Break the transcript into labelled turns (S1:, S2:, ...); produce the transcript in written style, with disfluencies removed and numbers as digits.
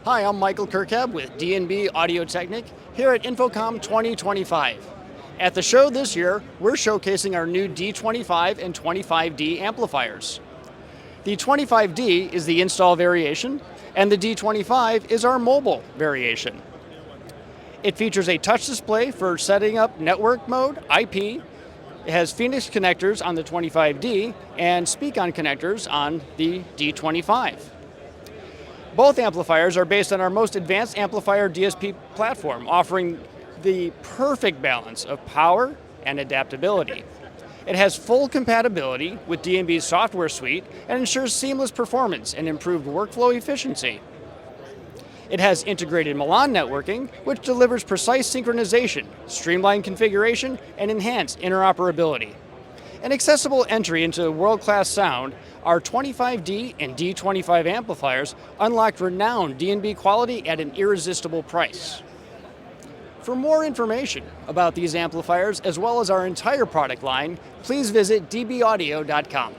S1: Hi, I'm Michael Kirkhab with D&B Audiotechnik here at InfoComm 2025. At the show this year, we're showcasing our new D25 and 25D amplifiers. The 25D is the install variation, and the D25 is our mobile variation. It features a touch display for setting up network mode, IP. It has Phoenix connectors on the 25D and Speak-On connectors on the D25. Both amplifiers are based on our most advanced amplifier DSP platform, offering the perfect balance of power and adaptability. It has full compatibility with D&B's software suite and ensures seamless performance and improved workflow efficiency. It has integrated Milan networking, which delivers precise synchronization, streamlined configuration, and enhanced interoperability. An accessible entry into world-class sound, our 25D and D25 amplifiers unlock renowned D&B quality at an irresistible price. For more information about these amplifiers, as well as our entire product line, please visit dbaudio.com.